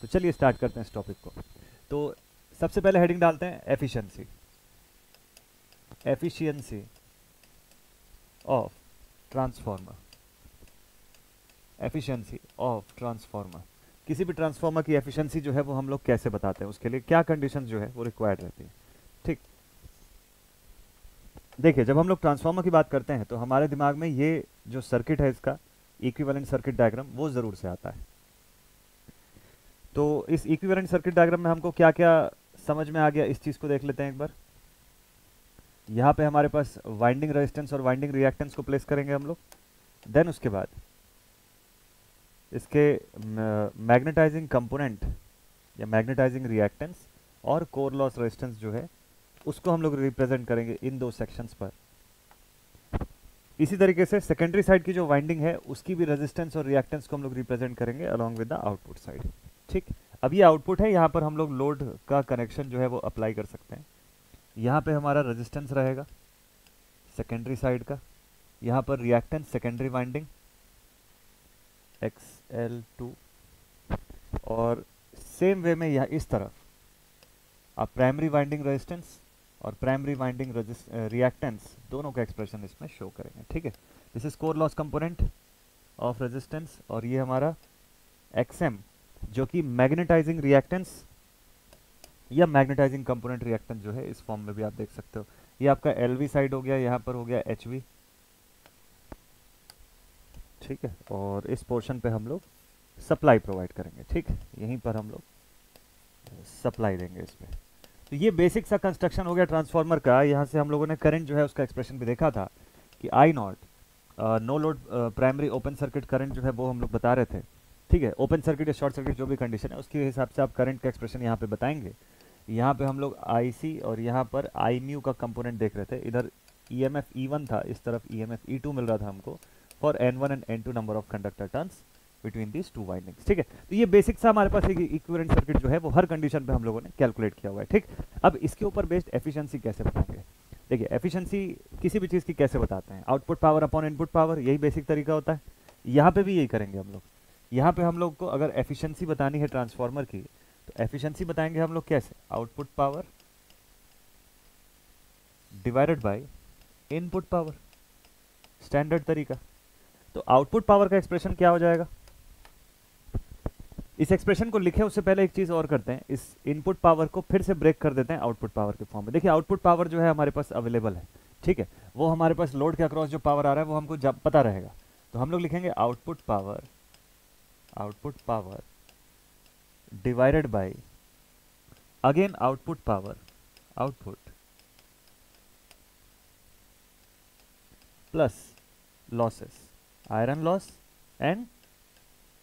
तो चलिए स्टार्ट करते हैं इस टॉपिक को। तो सबसे पहले हेडिंग डालते हैं efficiency. Efficiency of transformer. Efficiency of transformer, किसी भी ट्रांसफार्मर की एफिशिएंसी जो है वो हम लोग कैसे बताते हैं, उसके लिए क्या कंडीशन जो है वो रिक्वायर्ड रहती है। ठीक, देखिए जब हम लोग ट्रांसफार्मर की बात करते हैं तो हमारे दिमाग में ये जो सर्किट है इसका इक्विवेलेंट सर्किट डायग्राम वो जरूर से आता है। तो इस इक्विवेलेंट सर्किट डायग्राम में हमको क्या क्या समझ में आ गया, इस चीज को देख लेते हैं एक बार। यहाँ पे हमारे पास वाइंडिंग रेजिस्टेंस और वाइंडिंग रिएक्टेंस को प्लेस करेंगे हम लोग। देन उसके बाद इसके मैग्नेटाइजिंग कंपोनेंट या मैग्नेटाइजिंग रिएक्टेंस और कोर लॉस रेजिस्टेंस जो है उसको हम लोग रिप्रेजेंट करेंगे इन दो सेक्शंस पर। इसी तरीके से सेकेंडरी साइड की जो वाइंडिंग है उसकी भी रेजिस्टेंस और रिएक्टेंस को हम लोग रिप्रेजेंट करेंगे along with the output side. ठीक, अब ये आउटपुट है, यहाँ पर हम लोग लोड का कनेक्शन जो है वो अप्लाई कर सकते हैं। यहाँ पे हमारा रेजिस्टेंस रहेगा सेकेंडरी साइड का, यहाँ पर रिएक्टेंस सेकेंडरी वाइंडिंग XL2, और सेम वे में यहाँ इस तरफ आप प्राइमरी वाइंडिंग रेजिस्टेंस और प्राइमरी वाइंडिंग रिएक्टेंस दोनों का एक्सप्रेशन इसमें शो करेंगे। ठीक है, this is core loss component of resistance, और ये हमारा XM जो कि मैग्नेटाइजिंग रिएक्टेंस या मैग्नेटाइजिंग कंपोनेंट रिएक्टेंस जो है इस फॉर्म में भी आप देख सकते हो। ये आपका LV साइड हो गया, यहाँ पर हो गया HV। ठीक है, और इस पोर्शन पे हम लोग सप्लाई प्रोवाइड करेंगे। ठीक, यहीं पर हम लोग सप्लाई देंगे इस पे। तो ये बेसिक सा कंस्ट्रक्शन हो गया ट्रांसफार्मर का। यहाँ से हम लोगों ने करंट जो है उसका एक्सप्रेशन भी देखा था कि I0 no load primary open circuit current जो है वो हम लोग बता रहे थे। ठीक है, ओपन सर्किट या शॉर्ट सर्किट जो भी कंडीशन है उसके हिसाब से आप करंट का एक्सप्रेशन यहाँ पे बताएंगे। यहाँ पे हम लोग IC और यहाँ पर Imu का कंपोनेंट देख रहे थे। इधर EMF E1 था, इस तरफ EMF E2 मिल रहा था हमको for N1 and N2 number of conductor turns between these two windings. ठीक है, तो ये बेसिक सा हमारे पास एक इक्विवेलेंट सर्किट जो है वो हर कंडीशन पे हम लोगों ने कैलकुलेट किया हुआ है। ठीक, अब इसके ऊपर बेस्ड एफिशिएंसी कैसे बताएंगे। देखिए एफिशिएंसी किसी भी चीज़ की कैसे बताते हैं, output power upon input power, यही बेसिक तरीका होता है। यहाँ पे भी यही करेंगे हम लोग। यहाँ पे हम लोग को अगर एफिशिएंसी बतानी है ट्रांसफार्मर की तो एफिशिएंसी बताएंगे हम लोग कैसे, output power divided by input power, standard तरीका। तो आउटपुट पावर का एक्सप्रेशन क्या हो जाएगा, इस एक्सप्रेशन को लिखे उससे पहले एक चीज और करते हैं, इस इनपुट पावर को फिर से ब्रेक कर देते हैं आउटपुट पावर के फॉर्म में। देखिए आउटपुट पावर जो है हमारे पास अवेलेबल है। ठीक है, वो हमारे पास लोड के अक्रॉस जो पावर आ रहा है वो हमको जब पता रहेगा। तो हम लोग लिखेंगे output power divided by again output power, output plus losses, iron loss and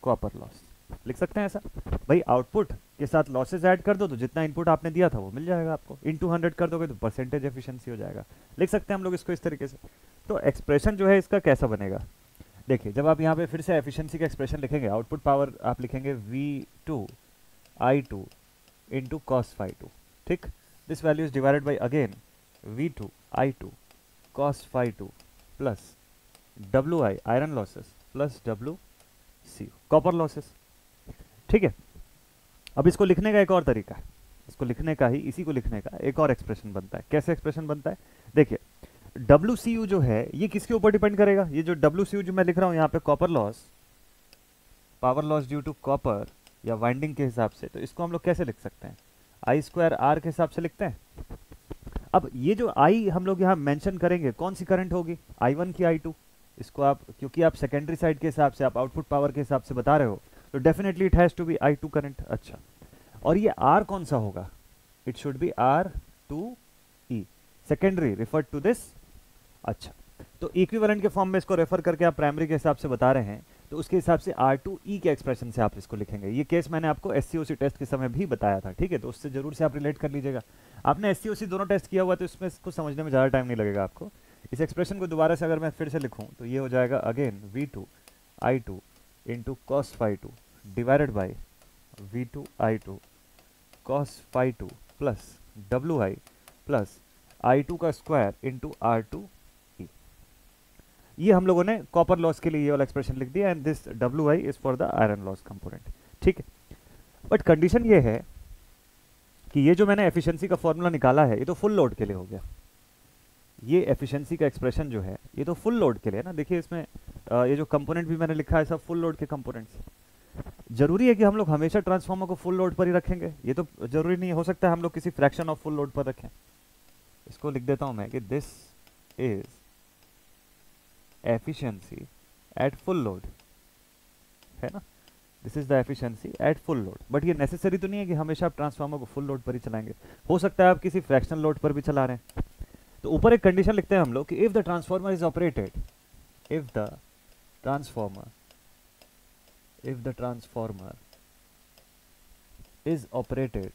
copper loss. लिख सकते हैं ऐसा, भाई आउटपुट के साथ लॉसेस ऐड कर दो तो जितना इनपुट आपने दिया था वो मिल जाएगा आपको, इनटू 100 कर दोगे तो परसेंटेज एफिशिएंसी हो जाएगा। लिख सकते हैं हम लोग इसको इस तरीके से। तो एक्सप्रेशन जो है इसका कैसा बनेगा, देखिए जब आप यहाँ पे फिर से एफिशिएंसी का एक्सप्रेशन लिखेंगे, आउटपुट पावर आप लिखेंगे V2 I2 into cos phi 2। ठीक, this value is divided by again V2 I2 cos phi 2 plus WI iron losses plus WCU copper losses. ठीक है, अब इसको लिखने का एक और तरीका है, इसको लिखने का ही, इसी को लिखने का एक और एक्सप्रेशन बनता है। कैसे एक्सप्रेशन बनता है, देखिए WCU जो है ये किसके ऊपर डिपेंड करेगा, ये जो WCU जो मैं लिख रहा हूं यहाँ पे copper loss, power loss due to copper या वाइंडिंग के हिसाब से, तो इसको हम लोग कैसे लिख सकते हैं, I²R के हिसाब से लिखते हैं। अब ये जो I हम लोग यहाँ मेंशन करेंगे कौन सी करंट होगी, I1 की I2, इसको आप क्योंकि आप सेकेंडरी साइड के हिसाब से आप आउटपुट पावर के हिसाब से बता रहे हो तो definitely it has to be I2 current. अच्छा, और ये R कौन सा होगा, it should be R2E, secondary refer to this. अच्छा, तो इक्विवेलेंट के फॉर्म में इसको रेफर करके आप प्राइमरी के हिसाब से बता रहे हैं तो उसके हिसाब से R2E के एक्सप्रेशन से आप इसको लिखेंगे। ये केस मैंने आपको SCOC टेस्ट के समय भी बताया था। ठीक है, तो उससे जरूर से आप रिलेट कर लीजिएगा। आपने SCOC दोनों टेस्ट किया हुआ तो इसमें इसको समझने में ज़्यादा टाइम नहीं लगेगा आपको। इस एक्सप्रेशन को दोबारा से अगर मैं फिर से लिखूं तो ये हो जाएगा again V2 I2 into cos phi 2 divided by V2 I2 cos phi 2 plus WI plus I2 का स्क्वायर इंटू R2E। ये हम लोगों ने कॉपर लॉस के लिए ये वाला एक्सप्रेशन लिख दिया and this WI is for the iron loss component. ठीक है, बट कंडीशन ये है कि ये जो मैंने एफिशिएंसी का फॉर्मूला निकाला है ये तो फुल लोड के लिए हो गया। ये एफिशिएंसी का एक्सप्रेशन जो है ये तो फुल लोड के लिए ना। देखिए इसमें ये जो कंपोनेंट भी मैंने लिखा है सब फुल लोड के कंपोनेंट्स। जरूरी है कि हम लोग हमेशा ट्रांसफार्मर को फुल लोड पर ही रखेंगे? ये तो जरूरी नहीं हो सकता है हम लोग किसी फ्रैक्शन ऑफ फुल लोड पर रखें। इसको लिख देता हूं मैं कि this is efficiency eight full load, है ना। This is the efficiency eight full load. But ये नेसेसरी तो नहीं है कि हमेशा आप ट्रांसफार्मर को फुल लोड पर ही चलाएंगे, हो सकता है आप किसी फ्रैक्शनल लोड पर भी चला रहे हैं। तो ऊपर एक कंडीशन लिखते हैं हम लोग कि if the transformer is operated, if the transformer is operated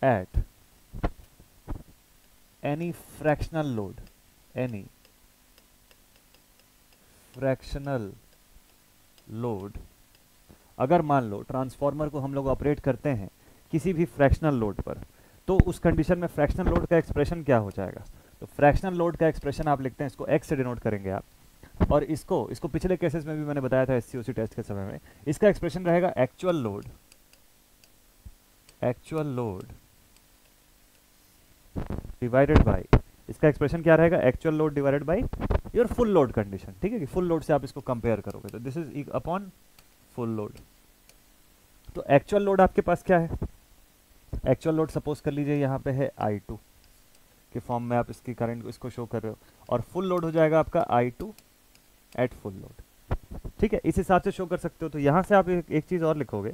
at any fractional load, अगर मान लो ट्रांसफार्मर को हम लोग ऑपरेट करते हैं किसी भी फ्रैक्शनल लोड पर, तो उस कंडीशन में फ्रैक्शनल लोड का एक्सप्रेशन क्या हो जाएगा? तो फ्रैक्शनल लोड का एक्सप्रेशन आप लिखते हैं, इसको x से डिनोट करेंगे आप, और इसको पिछले केसेस में भी मैंने बताया था SCOC टेस्ट के समय में। इसका एक्सप्रेशन रहेगा एक्चुअल लोड डिवाइडेड बाय, इसका एक्सप्रेशन क्या रहेगा? Actual load divided by your full load condition. ठीक है कि फुल लोड से आप इसको कंपेयर करोगे तो this is upon full load. तो एक्चुअल लोड आपके पास क्या है? एक्चुअल लोड सपोज कर लीजिए यहाँ पे है I2 के फॉर्म में आप इसकी करंट इसको शो कर रहे हो, और फुल लोड हो जाएगा आपका I2 एट फुल लोड। ठीक है, इस हिसाब से शो कर सकते हो। तो यहाँ से आप एक चीज और लिखोगे,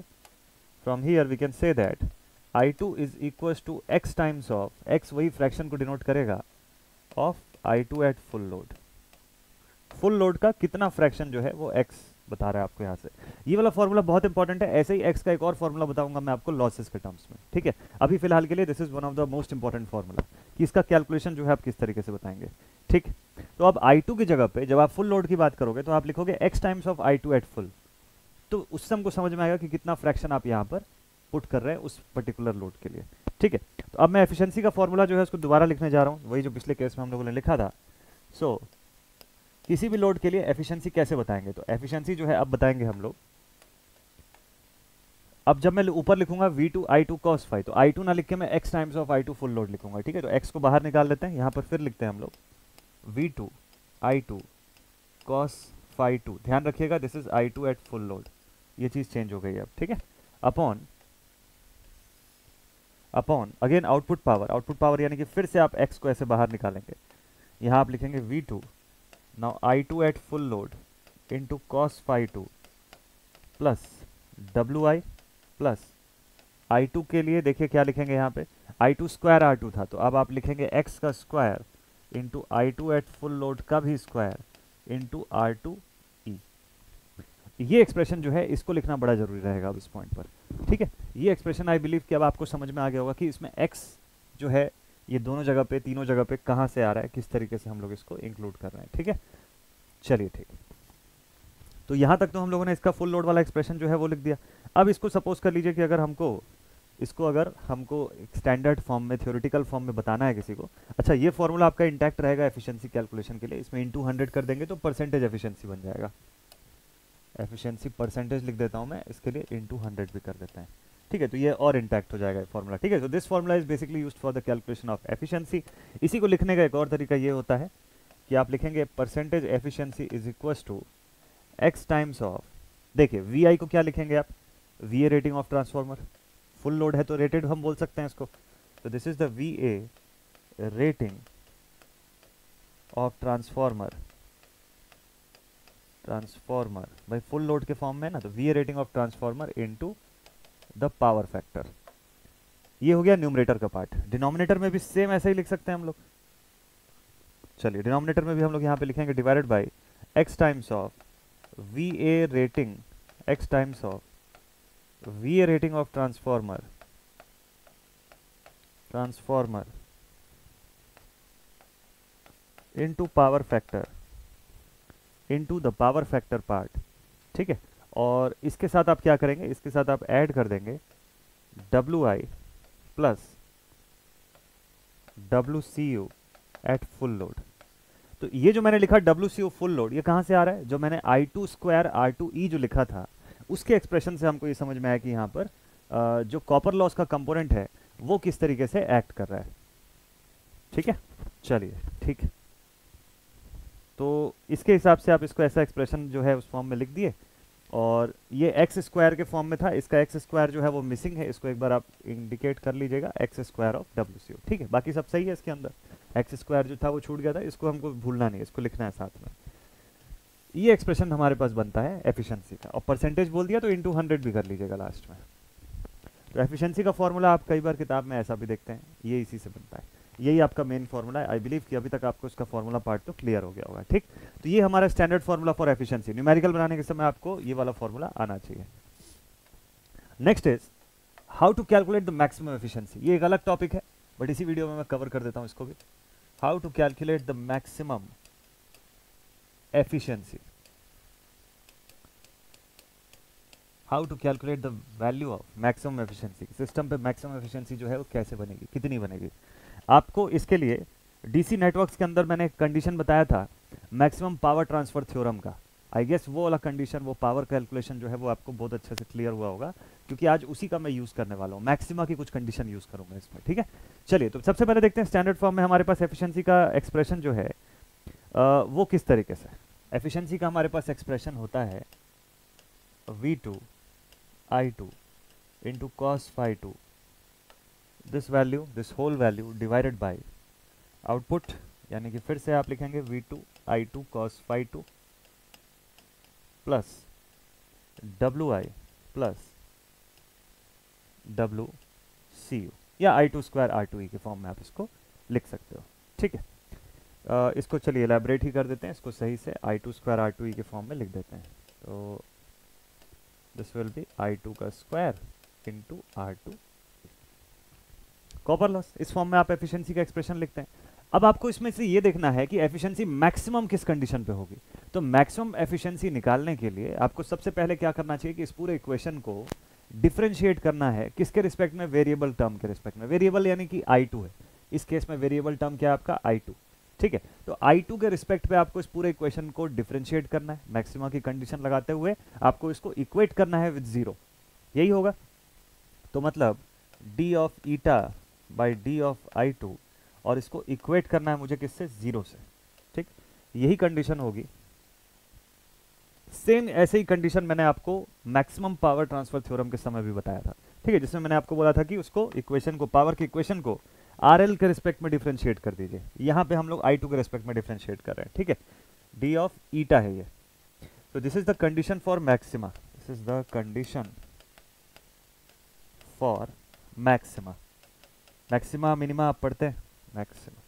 from here we can say that I2 is equal to x times of, x वही फ्रैक्शन को डिनोट करेगा, of I2 at full load. Full load का कितना फ्रैक्शन जो है वो x बता रहा है आपको यहाँ से। ये वाला फॉर्मूला बहुत इंपॉर्टेंट है। ऐसे ही x का एक और फॉर्मूला बताऊंगा मैं आपको लॉसेस के टर्म्स में। ठीक है, अभी फिलहाल के लिए this is one of the most important formula कि इसका कैलकुलेशन जो है आप किस तरीके से बताएंगे। ठीक, तो अब I2 की जगह पे जब आप फुल लोड की बात करोगे तो आप लिखोगे x times of I2 at full. तो उससे हमको समझ में आएगा कि कितना फ्रैक्शन आप यहाँ पर पुट कर रहे हैं उस पर्टिकुलर लोड के लिए। ठीक है, तो अब मैं एफिशिएंसी का फॉर्मूला जो है उसको दोबारा लिखने जा रहा हूँ, वही जो पिछले केस में हम लोगों ने लिखा था। सो किसी भी लोड के लिए एफिशिएंसी कैसे बताएंगे? तो एफिशिएंसी जो है अब बताएंगे हम लोग। अब जब मैं ऊपर लिखूंगा V2 I2 cos phi, तो I2 ना लिख के मैं x times of I2 full load लिखूंगा। ठीक है, तो x को बाहर निकाल लेते हैं, यहाँ पर फिर लिखते हैं हम लोग V2 I2 cos phi 2। ध्यान रखिएगा this is I2 at full load, ये चीज चेंज हो गई है अब। ठीक है, अपॉन अगेन आउटपुट पावर यानी कि फिर से आप x को ऐसे बाहर निकालेंगे, यहाँ आप लिखेंगे V2 now I2 at full load into cos phi 2 plus WI plus I2 के लिए देखिए क्या लिखेंगे यहाँ पे, I2 स्क्वायर R2 था, तो अब आप लिखेंगे x का square into I2 at full load का भी स्क्वायर इंटू R2E। ये एक्सप्रेशन जो है इसको लिखना बड़ा जरूरी रहेगा अब इस पॉइंट पर। ठीक है, ये एक्सप्रेशन आई बिलीव कि अब आपको समझ में आ गया होगा कि इसमें x जो है ये दोनों जगह पे, तीनों जगह पे कहाँ से आ रहा है, किस तरीके से हम लोग इसको इंक्लूड कर रहे हैं। ठीक है, चलिए ठीक है, तो यहाँ तक तो हम लोगों ने इसका फुल लोड वाला एक्सप्रेशन जो है वो लिख दिया। अब इसको सपोज कर लीजिए कि अगर हमको स्टैंडर्ड फॉर्म में, थ्योरेटिकल फॉर्म में बताना है किसी को। अच्छा, ये फॉर्मूला आपका इंटैक्ट रहेगा एफिशिएंसी कैलकुलेशन के लिए, इसमें इंटू 100 कर देंगे तो परसेंटेज एफिशिएंसी बन जाएगा। एफिशिएंसी परसेंटेज लिख देता हूँ मैं, इसके लिए इंटू 100 भी कर देते हैं। ठीक है, तो ये और इंटैक्ट हो जाएगा फॉर्मूला। ठीक है, तो this formula is basically used for the calculation of efficiency. इसी को लिखने का एक और तरीका ये होता है कि आप लिखेंगे percentage efficiency is equal to x times of, देखिए VI को क्या लिखेंगे आप, VA rating of transformer, full load है तो रेटेड हम बोल सकते हैं इसको। तो this is the VA rating of transformer भाई फुल लोड के फॉर्म में ना, तो VA rating of transformer into the power factor. ये हो गया न्यूमरेटर का पार्ट। डिनोमिनेटर में भी सेम ऐसे ही लिख सकते हैं हम लोग। चलिए, डिनोमिनेटर में भी हम लोग यहाँ पे लिखेंगे divided by x times of VA rating, x times of VA rating of transformer into power factor into the power factor part. ठीक है, और इसके साथ आप क्या करेंगे, इसके साथ आप ऐड कर देंगे WI plus WCU at full load. तो ये जो मैंने लिखा WCO फुल लोड, ये कहाँ से आ रहा है? जो मैंने I2 स्क्वायर R2E जो लिखा था उसके एक्सप्रेशन से हमको ये समझ में आया कि यहाँ पर जो कॉपर लॉस का कंपोनेंट है वो किस तरीके से एक्ट कर रहा है। ठीक है, चलिए ठीक है, तो इसके हिसाब से आप इसको ऐसा एक्सप्रेशन जो है उस फॉर्म में लिख दिए। और ये एक्स स्क्वायर के फॉर्म में था, इसका एक्स स्क्वायर जो है वो मिसिंग है, इसको एक बार आप इंडिकेट कर लीजिएगा, एक्स स्क्वायर ऑफ WCO। ठीक है, बाकी सब सही है इसके अंदर, एक्स स्क्वायर जो था वो छूट गया था, इसको हमको भूलना नहीं है, इसको लिखना है साथ में। ये एक्सप्रेशन हमारे पास बनता है एफिशिएंसी का, और परसेंटेज बोल दिया तो इंटू 100 भी कर लीजिएगा लास्ट में। तो एफिशिएंसी का फॉर्मूला आप कई बार किताब में ऐसा भी देखते हैं, ये इसी से बनता है, यही आपका मेन फॉर्मूला है। आई बिलीव कि अभी तक आपको इसका फॉर्मूला पार्ट तो क्लियर हो गया होगा। ठीक, तो ये हमारा standard formula for efficiency, numerical बनाने के समय आपको ये वाला फॉर्मूला आना चाहिए। Next is how to calculate the maximum efficiency. ये एक अलग टॉपिक है, बट इसी वीडियो में मैं कवर कर देता हूं इसको भी। How to calculate the maximum efficiency, how to calculate the value of maximum efficiency. System पे मैक्सिमम एफिशिएंसी जो है वो कैसे बनेगी, कितनी बनेगी। आपको इसके लिए डीसी नेटवर्क्स के अंदर मैंने एक कंडीशन बताया था मैक्सिमम पावर ट्रांसफर थ्योरम का। आई गेस वो वाला कंडीशन, वो पावर कैलकुलेशन जो है वो आपको बहुत अच्छे से क्लियर हुआ होगा, क्योंकि आज उसी का मैं यूज करने वाला हूँ, मैक्सिमा की कुछ कंडीशन यूज करूंगा इसमें। ठीक है, चलिए तो सबसे पहले देखते हैं स्टैंडर्ड फॉर्म में हमारे पास एफिशिएंसी का एक्सप्रेशन जो है वो किस तरीके से। एफिशिएंसी का हमारे पास एक्सप्रेशन होता है V2 I2 into cos phi 2, this value, this whole value divided by output, यानी कि फिर से आप लिखेंगे V2 I2 cos phi 2 plus WI plus WCU, या I2 स्क्वायर R2E के फॉर्म में आप इसको लिख सकते हो। ठीक है, इसको चलिए एलैबोरेट ही कर देते हैं, इसको सही से I2 स्क्वायर R2E के फॉर्म में लिख देते हैं। तो this will be I2 का square into R2 copper loss. इस फॉर्म में आप एफिशिएंसी का एक्सप्रेशन लिखते हैं। अब आपको इसमें से ये देखना है कि एफिशिएंसी मैक्सिमम किस कंडीशन पे होगी। तो मैक्सिमम एफिशिएंसी निकालने के लिए आपको सबसे पहले क्या करना चाहिए कि इस पूरे इक्वेशन को डिफरेंशिएट करना है, किसके रिस्पेक्ट में? वेरिएबल टर्म के रिस्पेक्ट में। वेरिएबल यानी कि I2 है, इस केस में वेरिएबल टर्म क्या है आपका? I2। ठीक है, तो I2 के रिस्पेक्ट पे आपको इस पूरे इक्वेशन को डिफरेंशिएट करना है, मैक्सिमा की कंडीशन लगाते हुए आपको इसको इक्वेट करना है विद जीरो, यही होगा। तो मतलब d of eta by D of I2, और इसको इक्वेट करना है मुझे किससे? जीरो से। ठीक, यही कंडीशन होगी। सेम ऐसे ही कंडीशन मैंने आपको मैक्सिमम पावर ट्रांसफर थ्योरम के समय भी बताया था। ठीक है, जिसमें मैंने आपको बोला था कि उसको इक्वेशन को, पावर की इक्वेशन को RL के रिस्पेक्ट में डिफरेंशिएट कर दीजिए। यहाँ पे हम लोग I2 के रिस्पेक्ट में डिफरेंशिएट कर रहे हैं। ठीक है, d ऑफ ईटा है ये। तो this is the condition for maxima, this is the condition for maxima. Maxima minima आप पढ़ते हैं, मैक्सिमा।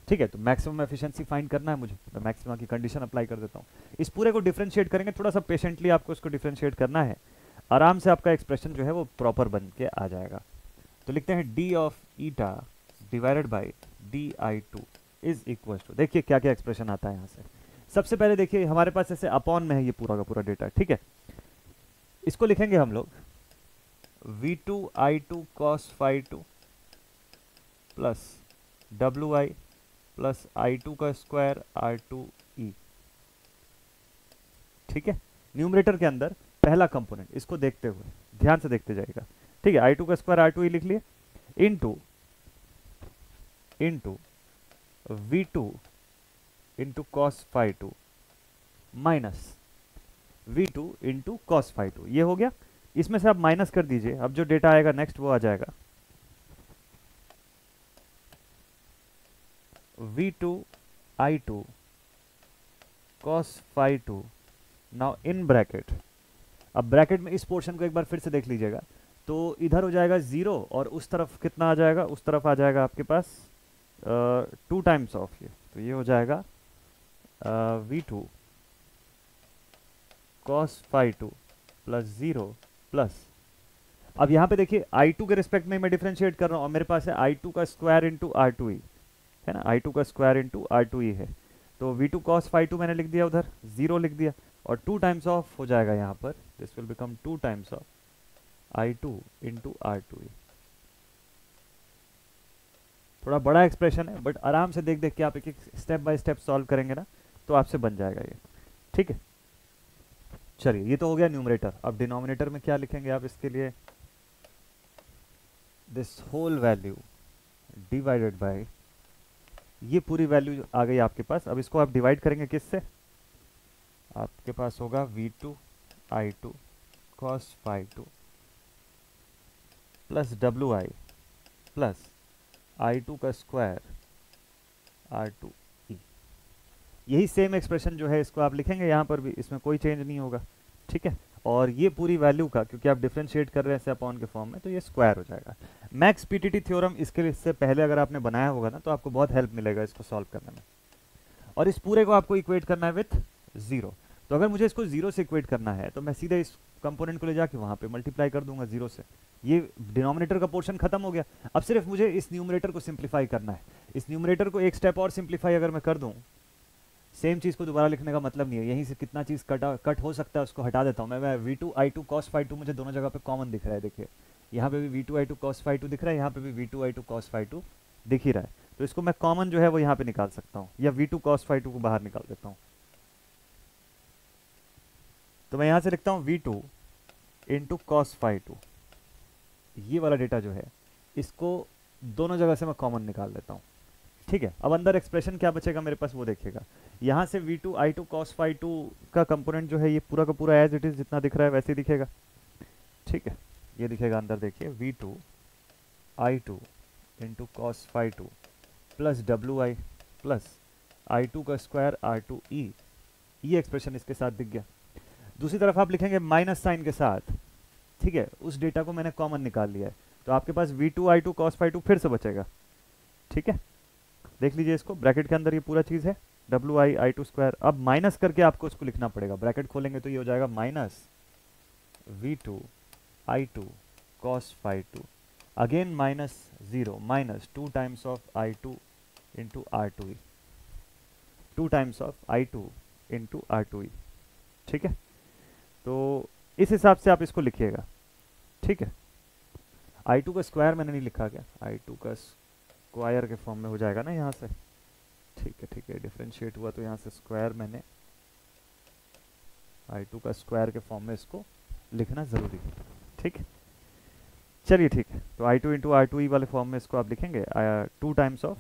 ठीक है, तो मैक्सिमम एफिशिएंसी फाइंड करना है मुझे, मैं मैक्सिमा की कंडीशन अप्लाई कर देता हूँ। इस पूरे को डिफरेंशिएट करेंगे, थोड़ा सा पेशेंटली आपको इसको डिफरेंशिएट करना है, आराम से आपका एक्सप्रेशन जो है वो प्रॉपर बन के आ जाएगा। तो लिखते हैं d of eta divided by di2 is equal to, देखिए क्या क्या एक्सप्रेशन आता है यहाँ से। सबसे पहले देखिए हमारे पास ऐसे अपॉन में है ये पूरा का पूरा डेटा। ठीक है, इसको लिखेंगे हम लोग V2 I2 cos phi 2 plus WI plus I2 का स्क्वायर R2E। ठीक है, न्यूमरेटर के अंदर पहला कंपोनेंट, इसको देखते हुए ध्यान से देखते जाएगा। ठीक है, I2 का स्क्वायर R2E लिख लिए, into V2 into cos phi 2 minus V2 into cos phi 2। ये हो गया, इसमें से आप माइनस कर दीजिए, अब जो डेटा आएगा नेक्स्ट वो आ जाएगा V2 I2 cos phi 2 now in bracket. अब ब्रैकेट में इस पोर्शन को एक बार फिर से देख लीजिएगा, तो इधर हो जाएगा 0 और उस तरफ कितना आ जाएगा? उस तरफ आ जाएगा आपके पास 2 टाइम्स ऑफ ये, तो ये हो जाएगा V2 cos phi 2 plus 0 plus, अब यहाँ पे देखिए I2 के रिस्पेक्ट में मैं डिफरेंशिएट कर रहा हूँ और मेरे पास है I2 का स्क्वायर इंटू R2E, है ना, I2 का स्क्वायर इंटू R2E है। तो V2 cos phi 2 मैंने लिख दिया, उधर 0 लिख दिया, और 2 टाइम्स ऑफ हो जाएगा यहाँ पर, this will become 2 times of I2 into R2E। थोड़ा बड़ा एक्सप्रेशन है, बट आराम से देख देख के आप एक एक स्टेप बाय स्टेप सॉल्व करेंगे ना तो आपसे बन जाएगा ये। ठीक है, चलिए ये तो हो गया न्यूमरेटर। अब डिनोमिनेटर में क्या लिखेंगे आप इसके लिए, this whole value divided by, ये पूरी वैल्यू आ गई आपके पास। अब इसको आप डिवाइड करेंगे किससे, आपके पास होगा v2 i2 cos phi 2 plus wi plus i2 का स्क्वायर r2e। यही सेम एक्सप्रेशन जो है इसको आप लिखेंगे यहाँ पर भी, इसमें कोई चेंज नहीं होगा। ठीक है, और ये पूरी वैल्यू का, क्योंकि आप डिफरेंशिएट कर रहे हैं अपॉन के फॉर्म में, तो ये स्क्वायर हो जाएगा। मैक्स पीटीटी थ्योरम इससे पहले अगर आपने बनाया होगा ना तो आपको बहुत हेल्प मिलेगा इसको सॉल्व करने में। और इस पूरे को आपको इक्वेट करना है विथ 0। तो अगर मुझे इसको 0 से इक्वेट करना है तो मैं सीधे इस कंपोनेंट को ले जाके वहाँ पे मल्टीप्लाई कर दूंगा 0 से। ये डिनोमिनेटर का पोर्शन खत्म हो गया। अब सिर्फ मुझे इस न्यूमरेटर को सिंप्लीफाई करना है। इस न्यूमरेटर को एक स्टेप और सिंप्लीफाई अगर मैं कर दूं, सेम चीज़ को दोबारा लिखने का मतलब नहीं है, यहीं से कितना चीज़ कट हो सकता है उसको हटा देता हूँ मैं v2 i2 cos phi 2 मुझे दोनों जगह पे कॉमन दिख रहा है। देखिए यहाँ पे भी v2 i2 cos phi 2 दिख रहा है, यहाँ पे भी v2 i2 cos phi 2 दिख ही रहा है। तो इसको मैं कॉमन जो है वो यहाँ पे निकाल सकता हूँ, या v2 cos phi 2 को बाहर निकाल देता हूँ। तो मैं यहाँ से लिखता हूँ v2 इंटू cos phi 2। ये वाला डेटा जो है इसको दोनों जगह से मैं कॉमन निकाल देता हूँ। ठीक है, अब अंदर एक्सप्रेशन क्या बचेगा मेरे पास वो देखिएगा। यहाँ से v2 i2 cos phi 2 का कंपोनेंट जो है ये पूरा का पूरा एज इट इज जितना दिख रहा है वैसे ही दिखेगा। ठीक है, ये दिखेगा अंदर, देखिए v2 i2 into cos phi 2 plus wi plus i2 का स्क्वायर r2e। ये एक्सप्रेशन इसके साथ दिख गया। दूसरी तरफ आप लिखेंगे माइनस साइन के साथ। ठीक है, उस डेटा को मैंने कॉमन निकाल लिया है, तो आपके पास v2 i2 cos phi 2 फिर से बचेगा। ठीक है, देख लीजिए इसको, ब्रैकेट के अंदर ये पूरा चीज़ है wi i2 स्क्वायर। अब माइनस करके आपको इसको लिखना पड़ेगा, ब्रैकेट खोलेंगे तो ये हो जाएगा minus v2 i2 cos phi 2 again minus 0 minus 2 times of i2 into r2e, 2 times of i2 into r2e। ठीक है, तो इस हिसाब से आप इसको लिखिएगा। ठीक है, i2 का स्क्वायर मैंने नहीं लिखा क्या, i2 का स्क्वायर के फॉर्म में हो जाएगा ना यहाँ से। ठीक है, डिफरेंशिएट हुआ तो यहाँ से स्क्वायर मैंने i2 का स्क्वायर के फॉर्म में इसको लिखना ज़रूरी है। ठीक है, चलिए ठीक है, तो i2 इंटू r2e वाले फॉर्म में इसको आप लिखेंगे 2 times of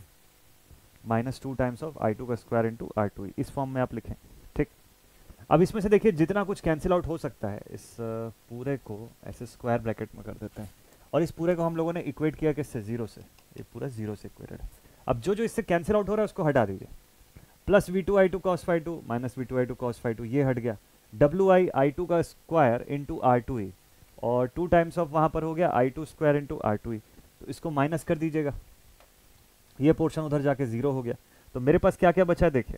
minus 2 times of i2 का स्क्वायर इंटू r2e, इस फॉर्म में आप लिखें। ठीक, अब इसमें से देखिए जितना कुछ कैंसिल आउट हो सकता है, इस पूरे को ऐसे स्क्वायर ब्रैकेट में कर देते हैं, और इस पूरे को हम लोगों ने इक्वेट किया किससे, 0 से। ये पूरा 0 से इक्वेटेड है। अब जो जो इससे कैंसिल आउट हो रहा है उसको हटा दीजिए। Plus v2 i2 cos phi 2 minus v2 i2 cos phi 2 ये हट गया। wi i2 का स्क्वायर इंटू r2e, और 2 टाइम्स ऑफ वहाँ पर हो गया i2 स्क्वायर इंटू r2e, तो इसको माइनस कर दीजिएगा। ये पोर्शन उधर जाके 0 हो गया। तो मेरे पास क्या क्या बचा है देखिए,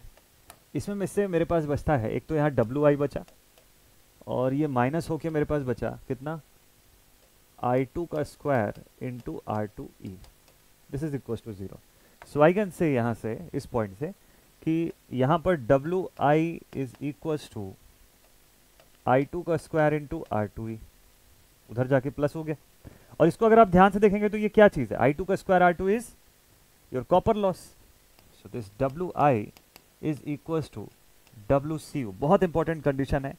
इसमें इससे मेरे पास बचता है, एक तो यहाँ wi बचा, और ये माइनस होके मेरे पास बचा कितना, i2 का square into r2e, this is equal to 0। So I can say यहाँ से इस पॉइंट से कि यहाँ पर wi is equal to i2 का स्क्वायर इंटू r2e, उधर जाके प्लस हो गया। और इसको अगर आप ध्यान से देखेंगे तो ये क्या चीज़ है, i2 का square r2 is your copper loss. So this wi is equal to wcu। बहुत इंपॉर्टेंट कंडीशन है,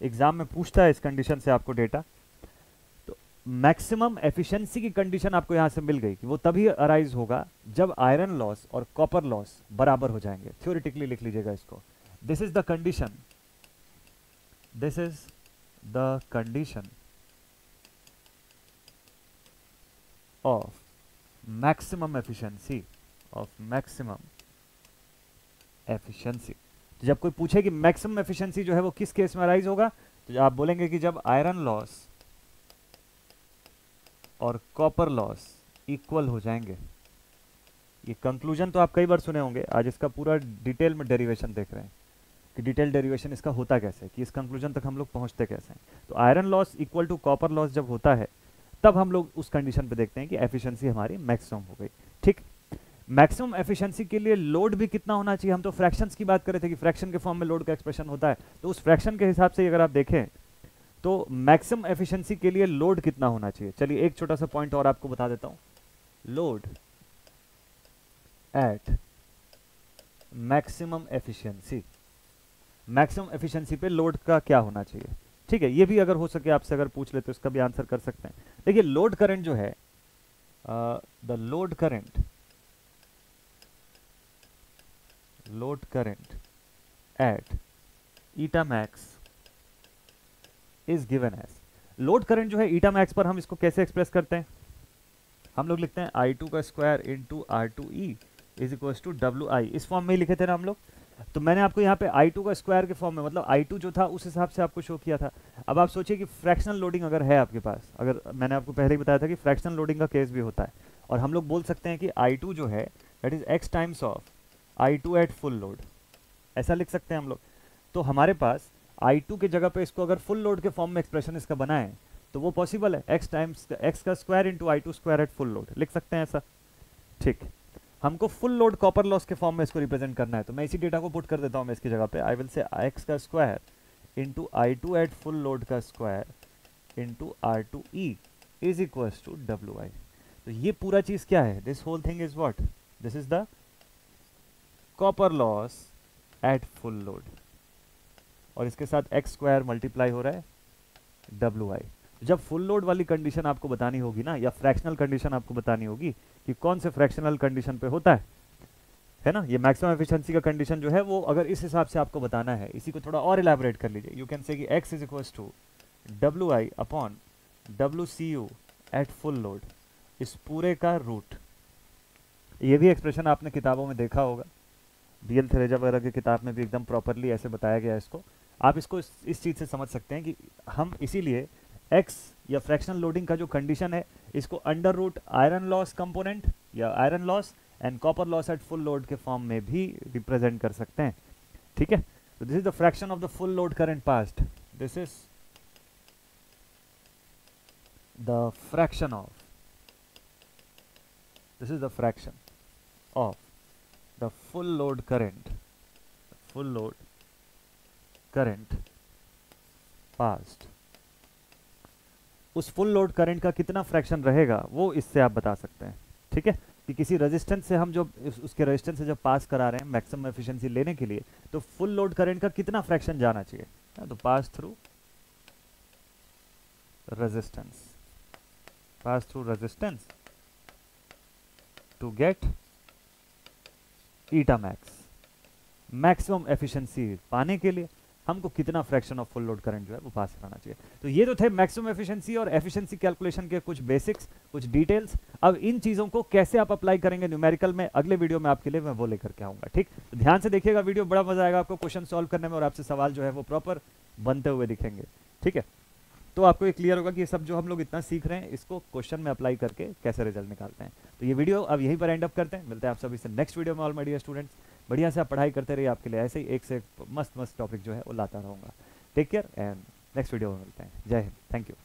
एग्जाम में पूछता है इस कंडीशन से आपको डेटा। तो मैक्सिमम एफिशिएंसी की कंडीशन आपको यहाँ से मिल गई कि वो तभी अराइज होगा जब आयरन लॉस और कॉपर लॉस बराबर हो जाएंगे। थ्योरेटिकली लिख लीजिएगा इसको, this is the condition, this is the condition of maximum efficiency, of maximum efficiency. तो जब कोई पूछे कि मैक्सिमम एफिशिएंसी जो है वो किस केस में अराइज होगा, तो आप बोलेंगे कि जब आयरन लॉस और कॉपर लॉस इक्वल हो जाएंगे। ये कंक्लूजन तो आप कई बार सुने होंगे, आज इसका पूरा डिटेल में डेरिवेशन देख रहे हैं कि डिटेल डेरिवेशन इसका होता कैसे, कि इस कंक्लूजन तक हम लोग पहुंचते कैसे हैं। तो iron loss equal to copper loss जब होता है तब हम लोग उस कंडीशन पे देखते हैं कि एफिशिएंसी हमारी मैक्सिमम हो गई। ठीक, मैक्सिमम एफिशिएंसी के लिए लोड भी कितना होना चाहिए, हम तो फ्रैक्शंस की बात कर रहे थे कि फ्रैक्शन के फॉर्म में लोड का एक्सप्रेशन होता है, तो उस फ्रैक्शन के हिसाब से अगर आप देखें तो मैक्सिमम एफिशिएंसी के लिए लोड कितना होना चाहिए। चलिए एक छोटा सा पॉइंट और आपको बता देता हूं, load at maximum efficiency, maximum efficiency पे लोड का क्या होना चाहिए। ठीक है, ये भी अगर हो सके आपसे अगर पूछ ले तो इसका भी आंसर कर सकते हैं। देखिए लोड करंट जो है, the load current at eta max is given as, load current जो है ईटा मैक्स पर हम इसको कैसे एक्सप्रेस करते हैं, हम लोग लिखते हैं I2 का square into R2E is equal to WI, इस फॉर्म में ही लिखे थे ना हम लोग। तो मैंने आपको यहाँ पे I2 का स्क्वायर के फॉर्म में, मतलब I2 जो था उस हिसाब से आपको शो किया था। अब आप सोचिए कि फ्रैक्शनल लोडिंग अगर है आपके पास, अगर मैंने आपको पहले ही बताया था कि फ्रैक्शनल लोडिंग का केस भी होता है, और हम लोग बोल सकते हैं कि I2 जो है that is x times of I2 at full load, ऐसा लिख सकते हैं हम लोग। तो हमारे पास I2 की जगह पे इसको अगर फुल लोड के फॉर्म में एक्सप्रेशन इसका बनाएं तो वो पॉसिबल है, x टाइम्स x का square into I2 square eight full load, लिख सकते हैं ऐसा। ठीक, हमको फुल लोड कॉपर लॉस के फॉर्म में इसको रिप्रेजेंट करना है, तो मैं इसी डेटा को पुट कर देता हूं मैं इसकी जगह पे। आई विल से x का square into I2 at full load का square into R2E is equals to WI। तो ये पूरा चीज क्या है, this whole thing is what, this is the copper loss at full load, और इसके साथ x स्क्वायर मल्टीप्लाई हो रहा है WI। जब फुल लोड वाली कंडीशन आपको बतानी होगी ना, या फ्रैक्शनल कंडीशन आपको बतानी होगी कि कौन से फ्रैक्शनल कंडीशन पे होता है ना, ये मैक्सिमम एफिशिएंसी का कंडीशन जो है वो अगर इस हिसाब से आपको बताना है, इसी को थोड़ा और इलैबोरेट कर लीजिए। यू कैन से कि x is equals to WI upon WCU at full load, इस पूरे का रूट। ये भी एक्सप्रेशन आपने किताबों में देखा होगा, BL थेरेजा वगैरह की किताब में भी एकदम प्रॉपरली ऐसे बताया गया है इसको। आप इसको इस चीज़ से समझ सकते हैं कि हम इसीलिए x या फ्रैक्शनल लोडिंग का जो कंडीशन है इसको under root iron loss component या iron loss and copper loss at full load के फॉर्म में भी रिप्रेजेंट कर सकते हैं। ठीक है, तो this is the fraction of the full load current passed, this is the fraction of, this is the fraction of the full load current passed. उस फुल लोड करंट का कितना फ्रैक्शन रहेगा वो इससे आप बता सकते हैं। ठीक है, कि किसी रेजिस्टेंस से हम जो उसके रेजिस्टेंस से जब पास करा रहे हैं मैक्सिमम एफिशिएंसी लेने के लिए, तो फुल लोड करंट का कितना फ्रैक्शन जाना चाहिए, तो pass through resistance to get eta max, maximum efficiency पाने के लिए हमको कितना fraction of full load current जो है वो पास कराना चाहिए। तो ये तो थे मैक्सिमम एफिशिएंसी और एफिशिएंसी कैलकुलेशन के कुछ बेसिक्स, कुछ डिटेल्स। अब इन चीजों को कैसे आप अप्लाई करेंगे न्यूमेरिकल में, अगले वीडियो में आपके लिए मैं वो लेकर के आऊंगा। ठीक, तो ध्यान से देखिएगा वीडियो, बड़ा मजा आएगा आपको क्वेश्चन सॉल्व करने में, और आपसे सवाल जो है वो प्रॉपर बनते हुए दिखेंगे। ठीक है, तो आपको ये क्लियर होगा कि ये सब जो हम लोग इतना सीख रहे हैं इसको क्वेश्चन में अप्लाई करके कैसे रिजल्ट निकालते हैं। तो ये वीडियो अब यहीं पर एंड अप करते हैं, मिलते हैं आप सभी से नेक्स्ट वीडियो में। ऑल माय डियर स्टूडेंट्स, बढ़िया से आप पढ़ाई करते रहिए, आपके लिए ऐसे ही एक से एक मस्त टॉपिक जो है वो लाता रहूँगा। Take care and next video में मिलते हैं। जय हिंद, थैंक यू।